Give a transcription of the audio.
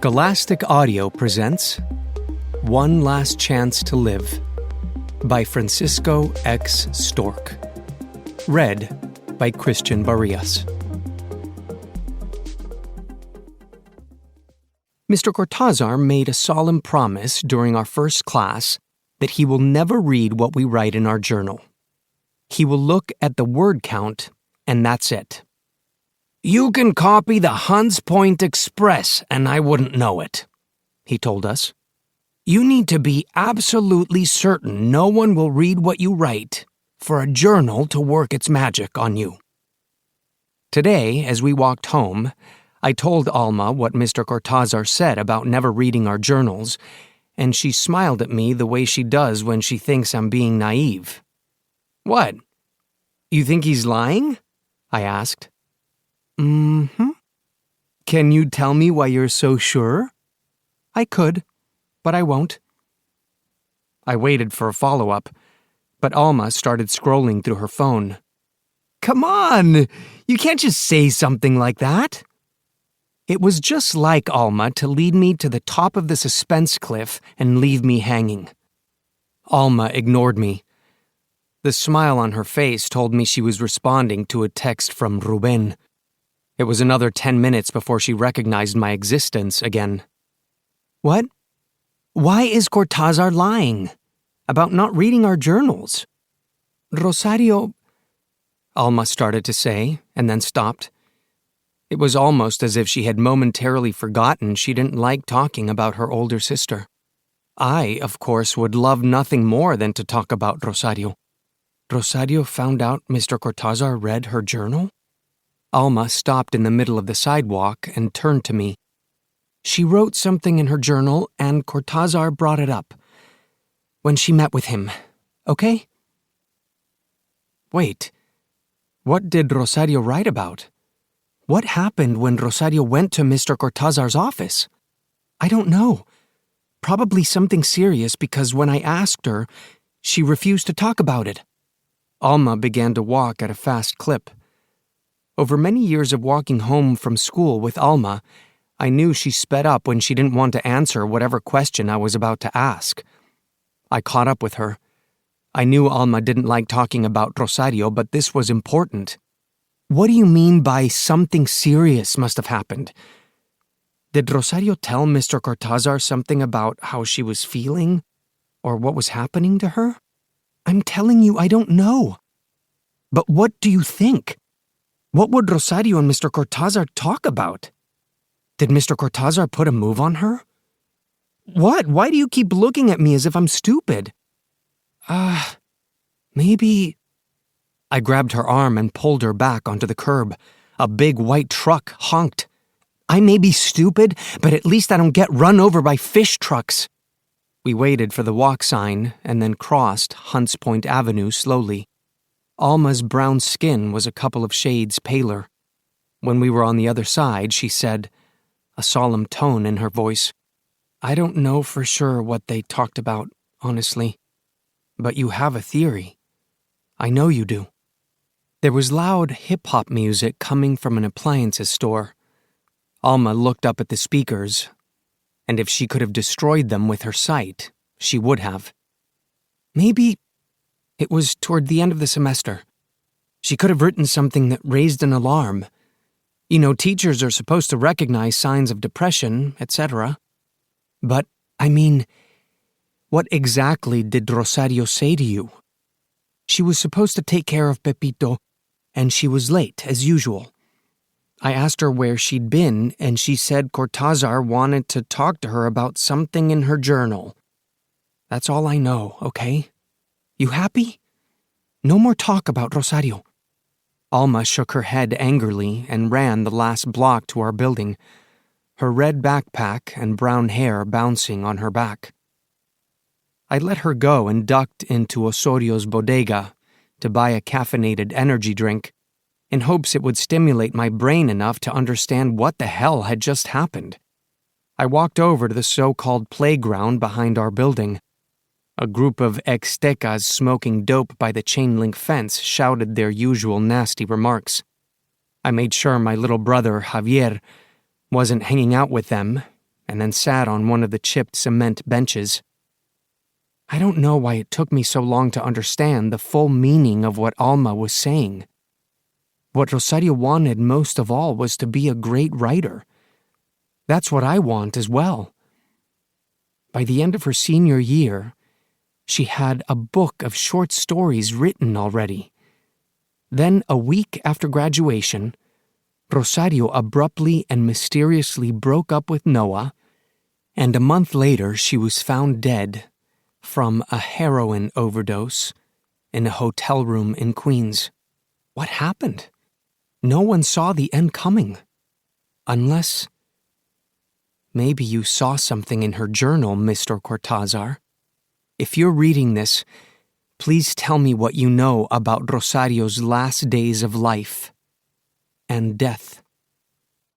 Scholastic Audio presents One Last Chance to Live by Francisco X. Stork. Read by Christian Barillas. Mr. Cortázar made a solemn promise during our first class that he will never read what we write in our journal. He will look at the word count, and that's it. "You can copy the Hunts Point Express, and I wouldn't know it," he told us. "You need to be absolutely certain no one will read what you write for a journal to work its magic on you." Today, as we walked home, I told Alma what Mr. Cortázar said about never reading our journals, and she smiled at me the way she does when she thinks I'm being naive. "What? You think he's lying?" I asked. "Mm-hmm. Can you tell me why you're so sure?" I could, but I won't. I waited for a follow-up, but Alma started scrolling through her phone. "Come on! You can't just say something like that!" It was just like Alma to lead me to the top of the suspense cliff and leave me hanging. Alma ignored me. The smile on her face told me she was responding to a text from Ruben. It was another 10 minutes before she recognized my existence again. "What? Why is Cortázar lying? About not reading our journals?" "Rosario," Alma started to say, and then stopped. It was almost as if she had momentarily forgotten she didn't like talking about her older sister. I, of course, would love nothing more than to talk about Rosario. Rosario found out Mr. Cortázar read her journal? Alma stopped in the middle of the sidewalk and turned to me. "She wrote something in her journal, and Cortázar brought it up when she met with him, okay?" Wait, what did Rosario write about? What happened when Rosario went to Mr. Cortázar's office? I don't know. Probably something serious because when I asked her, she refused to talk about it. Alma began to walk at a fast clip. Over many years of walking home from school with Alma, I knew she sped up when she didn't want to answer whatever question I was about to ask. I caught up with her. I knew Alma didn't like talking about Rosario, but this was important. "What do you mean by something serious must have happened? Did Rosario tell Mr. Cortázar something about how she was feeling, or what was happening to her?" "I'm telling you, I don't know." "But what do you think? What would Rosario and Mr. Cortázar talk about? Did Mr. Cortázar put a move on her?" "What? Why do you keep looking at me as if I'm stupid?" Maybe..." I grabbed her arm and pulled her back onto the curb. A big white truck honked. "I may be stupid, but at least I don't get run over by fish trucks." We waited for the walk sign and then crossed Hunts Point Avenue slowly. Alma's brown skin was a couple of shades paler. When we were on the other side, she said, a solemn tone in her voice, "I don't know for sure what they talked about, honestly. But you have a theory. I know you do." There was loud hip-hop music coming from an appliances store. Alma looked up at the speakers, and if she could have destroyed them with her sight, she would have. Maybe it was toward the end of the semester. She could have written something that raised an alarm. You know, teachers are supposed to recognize signs of depression, etc. But, I mean, what exactly did Rosario say to you? She was supposed to take care of Pepito, and she was late, as usual. I asked her where she'd been, and she said Cortázar wanted to talk to her about something in her journal. That's all I know, okay? You happy? No more talk about Rosario." Alma shook her head angrily and ran the last block to our building, her red backpack and brown hair bouncing on her back. I let her go and ducked into Rosario bodega to buy a caffeinated energy drink, in hopes it would stimulate my brain enough to understand what the hell had just happened. I walked over to the so-called playground behind our building. A group of Extecas smoking dope by the chain-link fence shouted their usual nasty remarks. I made sure my little brother, Javier, wasn't hanging out with them, and then sat on one of the chipped cement benches. I don't know why it took me so long to understand the full meaning of what Alma was saying. What Rosario wanted most of all was to be a great writer. That's what I want as well. By the end of her senior year, she had a book of short stories written already. Then, a week after graduation, Rosario abruptly and mysteriously broke up with Noah, and a month later she was found dead from a heroin overdose in a hotel room in Queens. What happened? No one saw the end coming. Unless... maybe you saw something in her journal, Mr. Cortázar. If you're reading this, please tell me what you know about Rosario's last days of life and death.